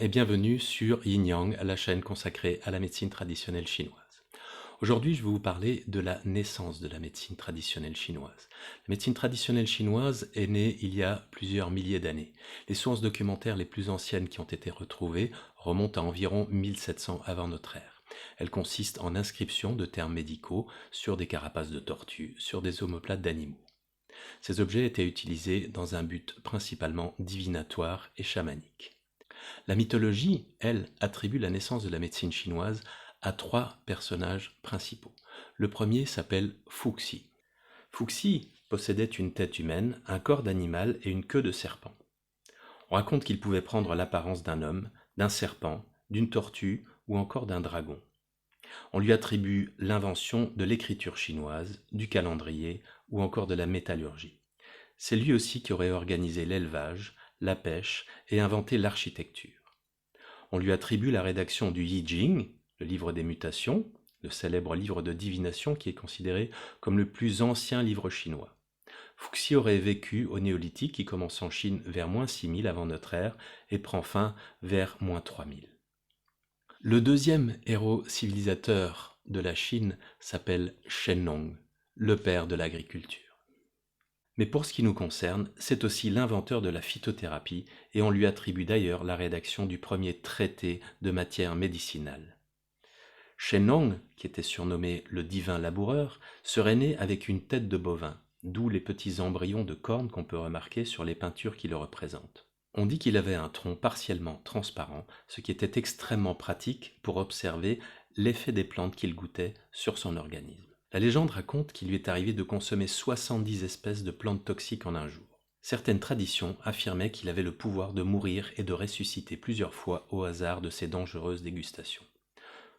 et bienvenue sur Yin Yang, la chaîne consacrée à la médecine traditionnelle chinoise. Aujourd'hui, je vais vous parler de la naissance de la médecine traditionnelle chinoise. La médecine traditionnelle chinoise est née il y a plusieurs milliers d'années. Les sources documentaires les plus anciennes qui ont été retrouvées remontent à environ 1700 avant notre ère. Elles consistent en inscriptions de termes médicaux sur des carapaces de tortues, sur des omoplates d'animaux. Ces objets étaient utilisés dans un but principalement divinatoire et chamanique. La mythologie, elle, attribue la naissance de la médecine chinoise à trois personnages principaux. Le premier s'appelle Fuxi. Fuxi possédait une tête humaine, un corps d'animal et une queue de serpent. On raconte qu'il pouvait prendre l'apparence d'un homme, d'un serpent, d'une tortue ou encore d'un dragon. On lui attribue l'invention de l'écriture chinoise, du calendrier ou encore de la métallurgie. C'est lui aussi qui aurait organisé l'élevage, la pêche et inventé l'architecture. On lui attribue la rédaction du Yi Jing, le livre des mutations, le célèbre livre de divination qui est considéré comme le plus ancien livre chinois. Fuxi aurait vécu au néolithique qui commence en Chine vers -6000 avant notre ère et prend fin vers -3000. Le deuxième héros civilisateur de la Chine s'appelle Shennong, le père de l'agriculture. Mais pour ce qui nous concerne, c'est aussi l'inventeur de la phytothérapie et on lui attribue d'ailleurs la rédaction du premier traité de matière médicinale. Shennong, qui était surnommé le divin laboureur, serait né avec une tête de bovin, d'où les petits embryons de cornes qu'on peut remarquer sur les peintures qui le représentent. On dit qu'il avait un tronc partiellement transparent, ce qui était extrêmement pratique pour observer l'effet des plantes qu'il goûtait sur son organisme. La légende raconte qu'il lui est arrivé de consommer 70 espèces de plantes toxiques en un jour. Certaines traditions affirmaient qu'il avait le pouvoir de mourir et de ressusciter plusieurs fois au hasard de ces dangereuses dégustations.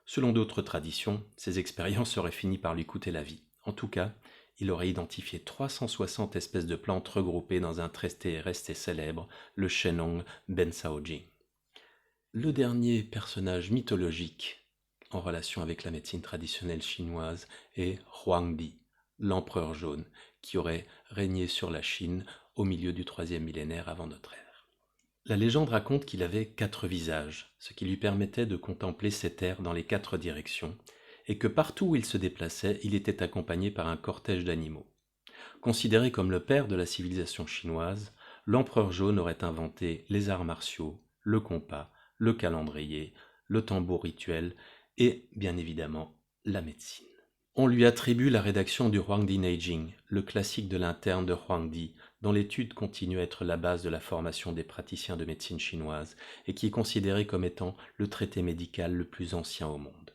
Selon d'autres traditions, ces expériences auraient fini par lui coûter la vie. En tout cas, il aurait identifié 360 espèces de plantes regroupées dans un traité resté célèbre, le Shennong Bensaojing. Le dernier personnage mythologique en relation avec la médecine traditionnelle chinoise est Huangdi, l'empereur jaune, qui aurait régné sur la Chine au milieu du 3e millénaire avant notre ère. La légende raconte qu'il avait 4 visages, ce qui lui permettait de contempler ces terres dans les 4 directions, et que partout où il se déplaçait, il était accompagné par un cortège d'animaux. Considéré comme le père de la civilisation chinoise, l'empereur jaune aurait inventé les arts martiaux, le compas, le calendrier, le tambour rituel et, bien évidemment, la médecine. On lui attribue la rédaction du Huangdi Neijing, le classique de l'interne de Huangdi, dont l'étude continue à être la base de la formation des praticiens de médecine chinoise et qui est considéré comme étant le traité médical le plus ancien au monde.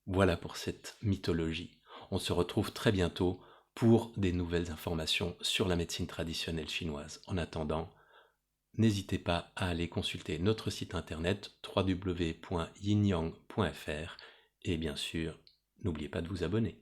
Voilà pour cette mythologie. On se retrouve très bientôt pour des nouvelles informations sur la médecine traditionnelle chinoise. En attendant, n'hésitez pas à aller consulter notre site internet www.yinyang.fr et bien sûr, n'oubliez pas de vous abonner.